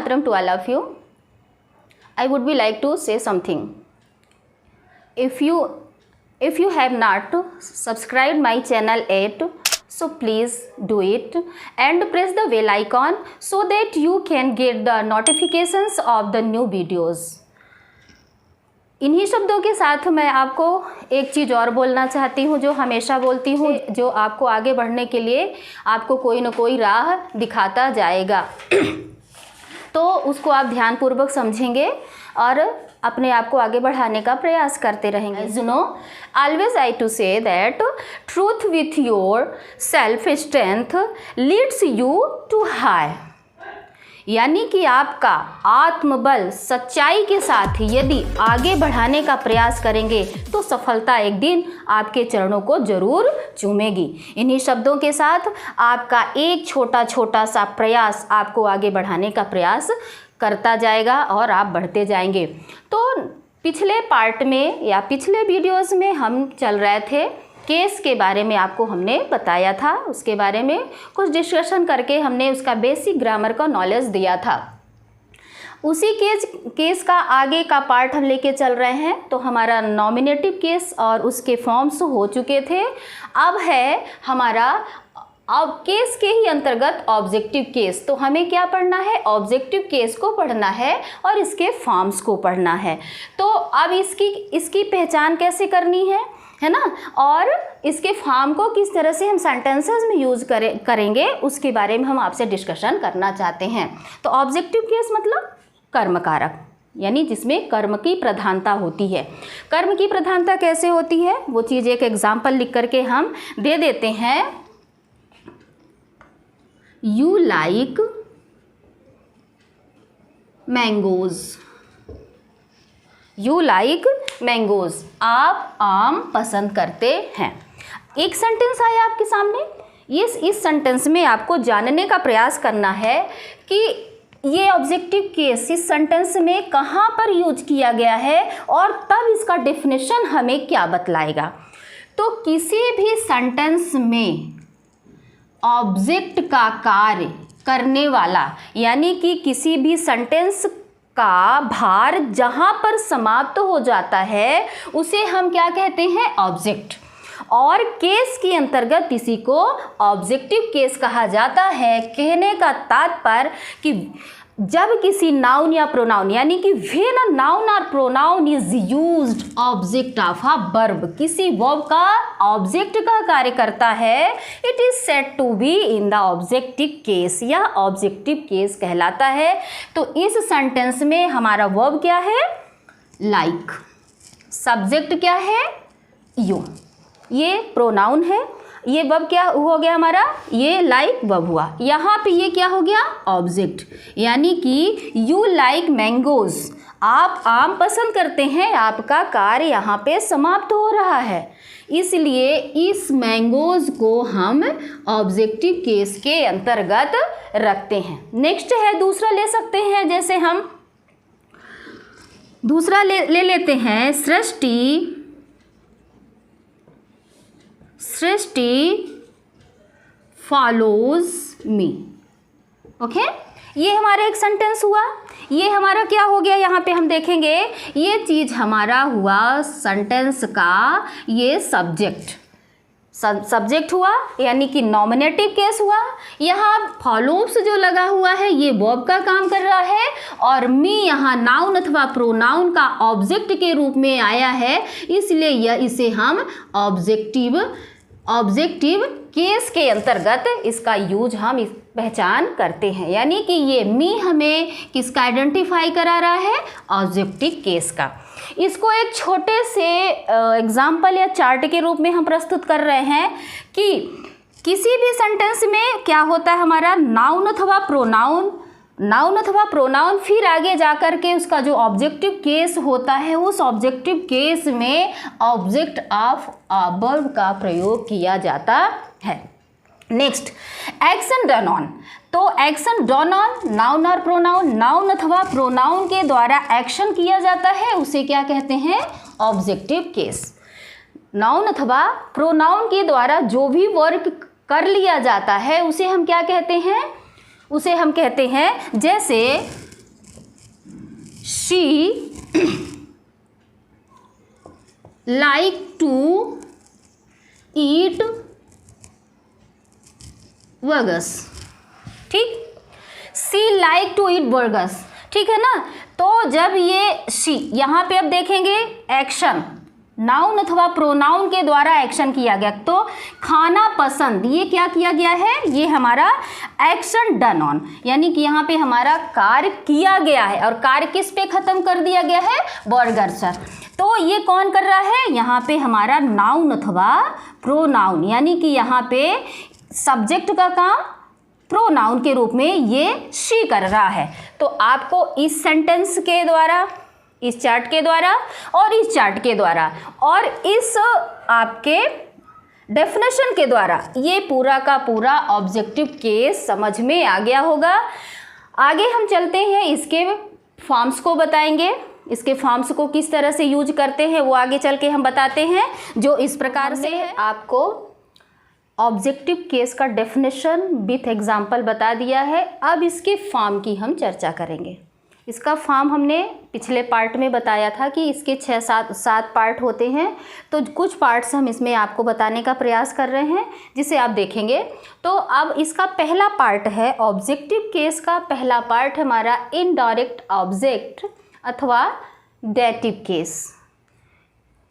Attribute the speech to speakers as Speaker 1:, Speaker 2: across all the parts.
Speaker 1: Mataram to all of you. I would be like to say something. If you have not subscribed my channel yet, so please do it and press the bell icon so that you can get the notifications of the new videos. इन्हीं शब्दों के साथ मैं आपको एक चीज़ और बोलना चाहती हूँ, जो हमेशा बोलती हूँ, जो आपको आगे बढ़ने के लिए आपको कोई न कोई राह दिखाता जाएगा। तो उसको आप ध्यानपूर्वक समझेंगे और अपने आप को आगे बढ़ाने का प्रयास करते रहेंगे। As you know, always I to say that truth with your self strength leads you to high। यानी कि आपका आत्मबल सच्चाई के साथ यदि आगे बढ़ाने का प्रयास करेंगे तो सफलता एक दिन आपके चरणों को जरूर चूमेगी। इन्हीं शब्दों के साथ आपका एक छोटा छोटा सा प्रयास आपको आगे बढ़ाने का प्रयास करता जाएगा और आप बढ़ते जाएंगे। तो पिछले पार्ट में या पिछले वीडियोस में हम चल रहे थे केस के बारे में, आपको हमने बताया था, उसके बारे में कुछ डिस्कशन करके हमने उसका बेसिक ग्रामर का नॉलेज दिया था। उसी केस का आगे का पार्ट हम लेके चल रहे हैं। तो हमारा नॉमिनेटिव केस और उसके फॉर्म्स हो चुके थे। अब है हमारा अब केस के ही अंतर्गत ऑब्जेक्टिव केस। तो हमें क्या पढ़ना है? ऑब्जेक्टिव केस को पढ़ना है और इसके फॉर्म्स को पढ़ना है। तो अब इसकी पहचान कैसे करनी है ना, और इसके फॉर्म को किस तरह से हम सेंटेंसेस में यूज़ करेंगे उसके बारे में हम आपसे डिस्कशन करना चाहते हैं। तो ऑब्जेक्टिव केस मतलब कर्म कारक, यानी जिसमें कर्म की प्रधानता होती है। कर्म की प्रधानता कैसे होती है वो चीज़ एक एग्जाम्पल लिख करके हम दे देते हैं। You like mangoes. You like mangoes, आप आम पसंद करते हैं। एक सेंटेंस आया आपके सामने। इस सेंटेंस में आपको जानने का प्रयास करना है कि ये ऑब्जेक्टिव केस इस सेंटेंस में कहाँ पर यूज किया गया है और तब इसका डेफिनेशन हमें क्या बतलाएगा। तो किसी भी सेंटेंस में ऑब्जेक्ट का कार्य करने वाला, यानी कि किसी भी सेंटेंस का भार जहाँ पर समाप्त हो जाता है उसे हम क्या कहते हैं? ऑब्जेक्ट। और केस के अंतर्गत इसी को ऑब्जेक्टिव केस कहा जाता है। कहने का तात्पर्य कि जब किसी नाउन या प्रोनाउन, यानी कि व्हेन अ नाउन और pronoun is used object of a verb, किसी वर्ब का ऑब्जेक्ट का कार्य करता है, it is said to be in the objective case, या ऑब्जेक्टिव केस कहलाता है। तो इस सेंटेंस में हमारा वर्ब क्या है? लाइक। सब्जेक्ट क्या है? यू। ये प्रोनाउन है। ये वर्ब क्या हो गया हमारा? ये लाइक वर्ब हुआ। यहाँ पे ये क्या हो गया? ऑब्जेक्ट। यानी कि यू लाइक मैंगोज, आप आम पसंद करते हैं, आपका कार्य यहाँ पे समाप्त हो रहा है, इसलिए इस मैंगोज को हम ऑब्जेक्टिव केस के अंतर्गत रखते हैं। नेक्स्ट है, दूसरा ले सकते हैं। जैसे हम दूसरा ले लेते हैं, सृष्टि फॉलोज मी। ओके, ये हमारा एक सेंटेंस हुआ। ये हमारा क्या हो गया? यहाँ पे हम देखेंगे ये चीज़ हमारा हुआ सेंटेंस का ये सब्जेक्ट हुआ, यानी कि नॉमिनेटिव केस हुआ। यहाँ फॉलोव्स जो लगा हुआ है ये वर्ब का काम कर रहा है, और मी यहाँ नाउन अथवा प्रोनाउन का ऑब्जेक्ट के रूप में आया है, इसलिए इसे हम ऑब्जेक्टिव केस के अंतर्गत इसका यूज हम पहचान करते हैं। यानी कि ये मी हमें किसका आइडेंटिफाई करा रहा है? ऑब्जेक्टिव केस का। इसको एक छोटे से एग्जाम्पल या चार्ट के रूप में हम प्रस्तुत कर रहे हैं कि किसी भी सेंटेंस में क्या होता है हमारा? नाउन अथवा प्रोनाउन, फिर आगे जाकर के उसका जो ऑब्जेक्टिव केस होता है उस ऑब्जेक्टिव केस में ऑब्जेक्ट ऑफ अ वर्ब का प्रयोग किया जाता है। Next, action done on. तो एक्शन डन ऑन नाउन और प्रोनाउन, नाउन अथवा प्रोनाउन के द्वारा एक्शन किया जाता है, उसे क्या कहते हैं? Objective case. नाउन अथवा प्रोनाउन के द्वारा जो भी वर्क कर लिया जाता है उसे हम क्या कहते हैं? उसे हम कहते हैं, जैसे she like to eat burgers. ठीक, she like to eat burgers, ठीक है ना। तो जब ये शी, यहाँ पे अब देखेंगे एक्शन, नाउन अथवा प्रोनाउन के द्वारा एक्शन किया गया, तो खाना पसंद, ये क्या किया गया है, ये हमारा एक्शन डन ऑन, यानी कि यहाँ पे हमारा कार्य किया गया है, और कार्य किस पे खत्म कर दिया गया है, बर्गर सर। तो ये कौन कर रहा है, यहाँ पे हमारा नाउन अथवा प्रोनाउन, यानी कि यहाँ पे सब्जेक्ट का काम प्रोनाउन के रूप में ये शी कर रहा है। तो आपको इस सेंटेंस के द्वारा, इस चार्ट के द्वारा और इस चार्ट के द्वारा और इस आपके डेफिनेशन के द्वारा ये पूरा का पूरा ऑब्जेक्टिव केस समझ में आ गया होगा। आगे हम चलते हैं, इसके फॉर्म्स को बताएंगे, इसके फॉर्म्स को किस तरह से यूज करते हैं वो आगे चल के हम बताते हैं। जो इस प्रकार से है, आपको ऑब्जेक्टिव केस का डेफिनेशन विथ एग्जाम्पल बता दिया है। अब इसके फॉर्म की हम चर्चा करेंगे। इसका फॉर्म हमने पिछले पार्ट में बताया था कि इसके 6-7 पार्ट होते हैं, तो कुछ पार्ट्स हम इसमें आपको बताने का प्रयास कर रहे हैं जिसे आप देखेंगे। तो अब इसका पहला पार्ट है, ऑब्जेक्टिव केस का पहला पार्ट हमारा इनडायरेक्ट ऑब्जेक्ट अथवा डेटिव केस।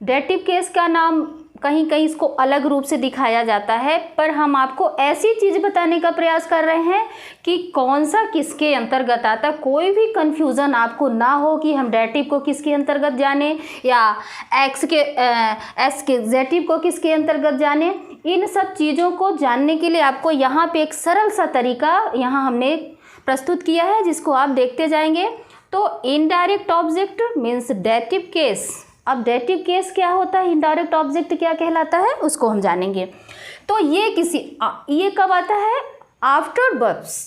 Speaker 1: डेटिव केस का नाम कहीं कहीं इसको अलग रूप से दिखाया जाता है, पर हम आपको ऐसी चीज़ बताने का प्रयास कर रहे हैं कि कौन सा किसके अंतर्गत आता, कोई भी कंफ्यूजन आपको ना हो कि हम डेटिव को किसके अंतर्गत जाने या एक्सक्यूजेटिव को किसके अंतर्गत जाने। इन सब चीज़ों को जानने के लिए आपको यहाँ पे एक सरल सा तरीका यहाँ हमने प्रस्तुत किया है, जिसको आप देखते जाएंगे। तो indirect object means dative case. अब डेटिव केस क्या होता है, इनडायरेक्ट ऑब्जेक्ट क्या कहलाता है, उसको हम जानेंगे। तो ये कब आता है, आफ्टर वर्ब्स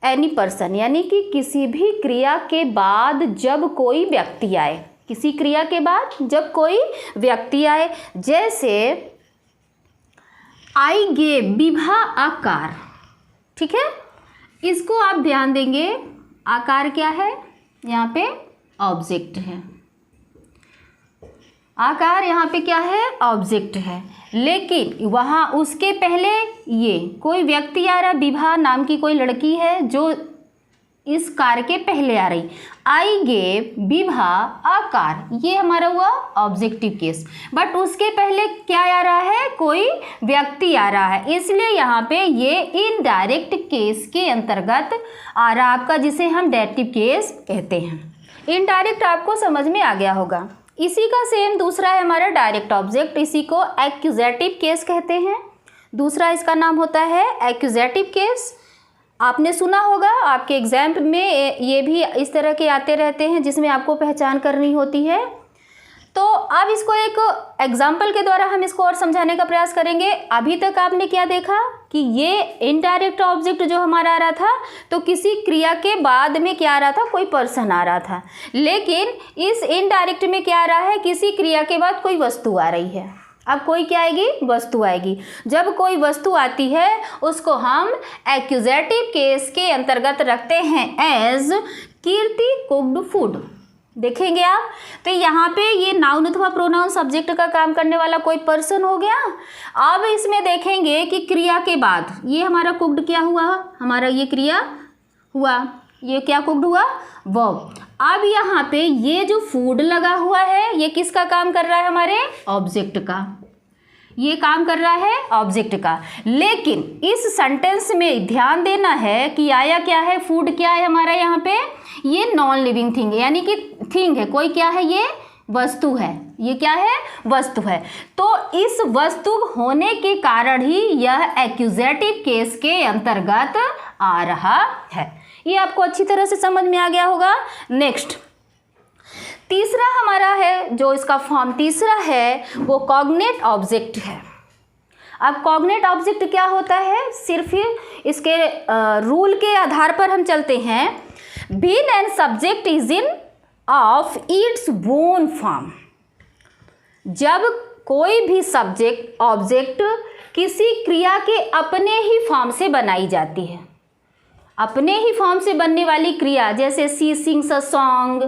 Speaker 1: एनी पर्सन, यानी कि किसी भी क्रिया के बाद जब कोई व्यक्ति आए, किसी क्रिया के बाद जब कोई व्यक्ति आए। जैसे आई गेव विभा आकार, ठीक है, इसको आप ध्यान देंगे, आकार क्या है, यहाँ पे ऑब्जेक्ट है, आकार यहाँ पे क्या है, ऑब्जेक्ट है। लेकिन वहाँ उसके पहले ये कोई व्यक्ति आ रहा, विभा नाम की कोई लड़की है जो इस कार्य के पहले आ रही। आई गेव विभा आकार, ये हमारा हुआ ऑब्जेक्टिव केस। बट उसके पहले क्या आ रहा है, कोई व्यक्ति आ रहा है, इसलिए यहाँ पे ये इनडायरेक्ट केस के अंतर्गत आ रहा आपका, जिसे हम डेटिव केस कहते हैं। इनडायरेक्ट आपको समझ में आ गया होगा। इसी का सेम दूसरा है हमारा डायरेक्ट ऑब्जेक्ट, इसी को एक्यूजेटिव केस कहते हैं। दूसरा इसका नाम होता है एक्यूजेटिव केस। आपने सुना होगा, आपके एग्जाम में ये भी इस तरह के आते रहते हैं जिसमें आपको पहचान करनी होती है। तो अब इसको एक एग्जाम्पल के द्वारा हम इसको और समझाने का प्रयास करेंगे। अभी तक आपने क्या देखा कि ये इनडायरेक्ट ऑब्जेक्ट जो हमारा आ रहा था, तो किसी क्रिया के बाद में क्या आ रहा था, कोई पर्सन आ रहा था। लेकिन इस इनडायरेक्ट में क्या आ रहा है, किसी क्रिया के बाद कोई वस्तु आ रही है। अब कोई क्या आएगी, वस्तु आएगी। जब कोई वस्तु आती है उसको हम एक्यूजेटिव केस के अंतर्गत रखते हैं एज कीर्ति कुक्ड फूड। देखेंगे आप, तो यहाँ पे ये नाउन अथवा प्रोनाउन सब्जेक्ट का काम करने वाला कोई पर्सन हो गया। अब इसमें देखेंगे कि क्रिया के बाद ये हमारा कुक्ड क्या हुआ, हमारा ये क्रिया हुआ, ये क्या कुक्ड हुआ, वर्ब। अब यहाँ पे ये जो फूड लगा हुआ है, ये किसका काम कर रहा है, हमारे ऑब्जेक्ट का, ये काम कर रहा है ऑब्जेक्ट का। लेकिन इस सेंटेंस में ध्यान देना है कि आया क्या है, फूड क्या है हमारा यहाँ पे, ये नॉन लिविंग थिंग, यानी कि थिंग है, कोई क्या है, ये वस्तु है, ये क्या है, वस्तु है। तो इस वस्तु होने के कारण ही यह एक्यूजेटिव केस के अंतर्गत आ रहा है। ये आपको अच्छी तरह से समझ में आ गया होगा। नेक्स्ट तीसरा हमारा है, जो इसका फॉर्म तीसरा है वो कॉग्नेट ऑब्जेक्ट है। अब कॉग्नेट ऑब्जेक्ट क्या होता है, सिर्फ इसके रूल के आधार पर हम चलते हैं। Been and subject is in of its own form. जब कोई भी सब्जेक्ट ऑब्जेक्ट किसी क्रिया के अपने ही फॉर्म से बनाई जाती है, अपने ही फॉर्म से बनने वाली क्रिया, जैसे सी सिंग्स अ सॉन्ग,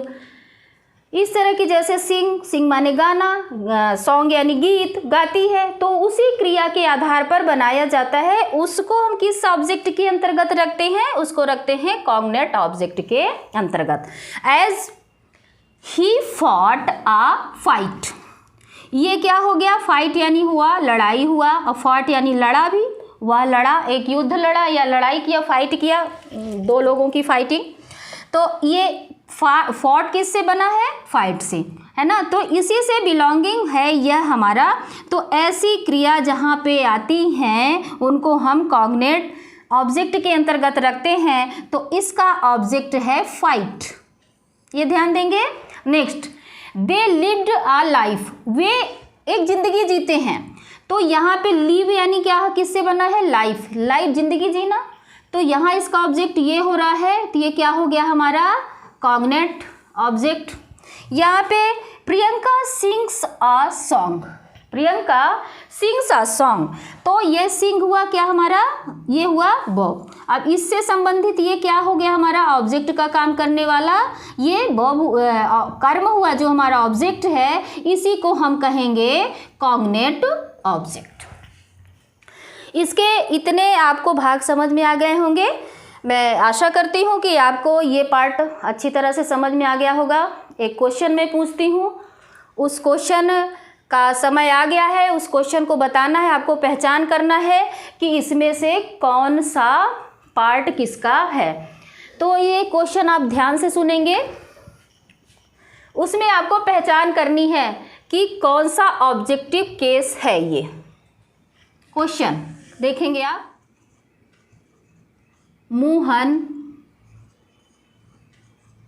Speaker 1: इस तरह की, जैसे सिंग माने गाना, सॉन्ग यानी गीत, गाती है, तो उसी क्रिया के आधार पर बनाया जाता है। उसको हम किस ऑब्जेक्ट के अंतर्गत रखते हैं? उसको रखते हैं कॉग्नेट ऑब्जेक्ट के अंतर्गत। As he fought a fight, ये क्या हो गया? फाइट यानी हुआ, लड़ाई हुआ, और फॉट यानी लड़ा भी, वह लड़ा, एक युद्ध लड़ा या लड़ाई किया, फाइट किया, दो लोगों की फाइटिंग। तो ये फॉट किससे बना है? फाइट से, है ना। तो इसी से बिलोंगिंग है यह हमारा। तो ऐसी क्रिया जहाँ पे आती हैं उनको हम कॉग्नेट ऑब्जेक्ट के अंतर्गत रखते हैं। तो इसका ऑब्जेक्ट है फाइट, ये ध्यान देंगे। Next, they lived a life, वे एक जिंदगी जीते हैं। तो यहाँ पे लिव यानी क्या, किससे बना है? लाइफ, लाइफ जिंदगी जीना। तो यहाँ इसका ऑब्जेक्ट ये हो रहा है, तो ये क्या हो गया हमारा? Cognate object. यहाँ पे Priyanka sings a song, Priyanka sings a song, तो ये सिंग हुआ क्या हमारा? ये हुआ वर्ब। अब इससे संबंधित ये क्या हो गया हमारा? ऑब्जेक्ट का काम करने वाला ये वर्ब, कर्म हुआ जो हमारा ऑब्जेक्ट है, इसी को हम कहेंगे कॉग्नेट ऑब्जेक्ट। इसके इतने आपको भाग समझ में आ गए होंगे। मैं आशा करती हूँ कि आपको ये पार्ट अच्छी तरह से समझ में आ गया होगा। एक क्वेश्चन मैं पूछती हूँ, उस क्वेश्चन का समय आ गया है, उस क्वेश्चन को बताना है, आपको पहचान करना है कि इसमें से कौन सा पार्ट किसका है। तो ये क्वेश्चन आप ध्यान से सुनेंगे, उसमें आपको पहचान करनी है कि कौन सा ऑब्जेक्टिव केस है। ये क्वेश्चन देखेंगे आप, मोहन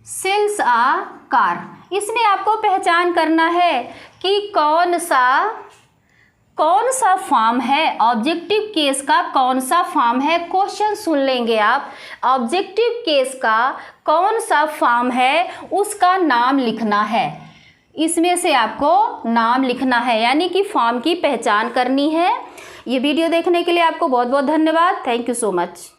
Speaker 1: सेल्स अ कार, इसमें आपको पहचान करना है कि कौन सा फॉर्म है, ऑब्जेक्टिव केस का कौन सा फॉर्म है। क्वेश्चन सुन लेंगे आप, ऑब्जेक्टिव केस का कौन सा फॉर्म है उसका नाम लिखना है। इसमें से आपको नाम लिखना है, यानी कि फॉर्म की पहचान करनी है। ये वीडियो देखने के लिए आपको बहुत बहुत धन्यवाद। Thank you so much.